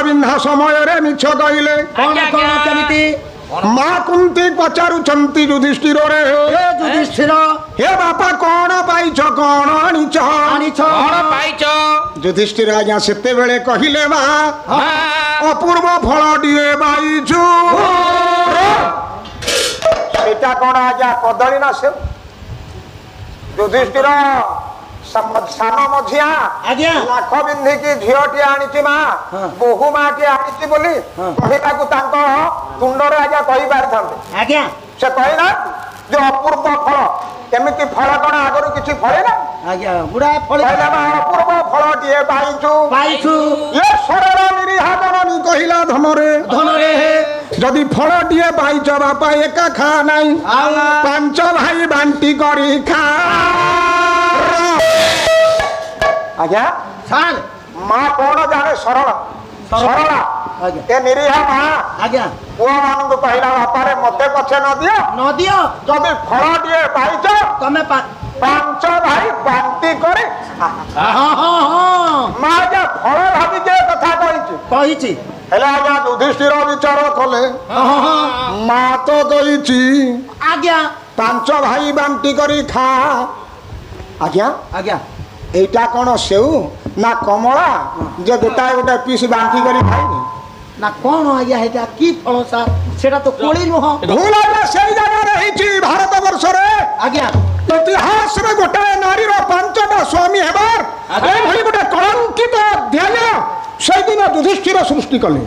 ବିନ୍ଧା ସମୟରେ ମିଛ କହିଲେ କେମିତି ମା କୁନ୍ତି ପଚାରୁଛନ୍ତି ଯୁଧିଷ୍ଠିରରେ ଯୁଧିଷ୍ଠିର ହେ ବାପା କଣ ପାଇଛ କଣ ଆଣିଛ କଣ ପାଇଛ? ଯୁଧିଷ୍ଠିର ଆଜ୍ଞା ସେତେବେଳେ କହିଲେ ମା ଅପୂର୍ବ ଫଳଟିଏ ପାଇଛୁ। ସେଇଟା କଣ ଆଜ୍ଞା କଦଳୀ ନା ସେଉ? ଯୁଧିଷ୍ଠିର ସାନ ମଝିଆ ଆଜ୍ଞା ଲାଖ ବିନ୍ଧିକି ଝିଅଟିଏ ଆଣିଛି ମା ବୋହୁ ମାଟିଏ ଆଣିଛି ବୋଲି କହିବାକୁ ତାଙ୍କ ତୁଣ୍ଡରେ ଆଜ୍ଞା କହିପାରିଥାନ୍ତେ। ଆଜ୍ଞା ସେ କହିଲା ଯେ ଅପୂର୍ବ ଫଳ କେମିତି ଫଳ କଣ ଆଗରୁ କିଛି ଫଳେ ନା ଆଜ୍ଞା ଗୁଡାଏ ଫଳ କହିଲା ମା ଅପୂର୍ବ ଫଳଟିଏ ପାଇଛୁ ପାଇଛୁ ଏ ସରଳ ନିରୀହା ଜନନୀ କହିଲା ଧନରେ ଧନରେ ଯଦି ଫଳଟିଏ ପାଇଛ ବାପା ଏକା ଖା ନାହିଁ ପାଞ୍ଚ ଭାଇ ବାଣ୍ଟି କରି ଖା। ଆଜ୍ଞା ସାର୍ ମା କଣ ଜାଣେ ସରଳ ସରଳା ଆଜ୍ଞା ଏ ନିରୀହା ମା ଆଜ୍ଞା ପୁଅ ମାନଙ୍କୁ କହିଲା ବାପାରେ ମତେ ପଛେ ନ ଦିଅ ନଦିଅ ଯଦି ଫଳଟିଏ ପାଇଛ ତମେ ପାଞ୍ଚ ଭାଇ ବାଣ୍ଟି କରି ମା ଆଜ୍ଞା ଫଳ ଭାବିକି ଏ କଥା କହିଛି କହିଛି ହେଲେ ଆଜ୍ଞା ଯୁଧିଷ୍ଠିର ବିଚାର କଲେ ମା ତ କହିଛି ଆଜ୍ଞା ପାଞ୍ଚ ଭାଇ ବାଣ୍ଟି କରି ଖା। ଆଜ୍ଞା ଆଜ୍ଞା এইটা কোন সেউ না কমলা যে গোটায় গোটায় পিস বাঁধি করে খাইনি না কোন আজ্ঞা এটা কি ফল স্যার সেটা তো কোଳି নুহ ভুল আজ্ঞা সেই জায়গায় রয়েছি ভারতবর্ষরে আজ্ঞা ইতিহাসরে গোটায় নারীর পাঁচটা স্বামী হেবার এইভাবে গোটে কলঙ্কিত অধ্যায় সেইদিন যুধিষ্ঠির সৃষ্টি কলে।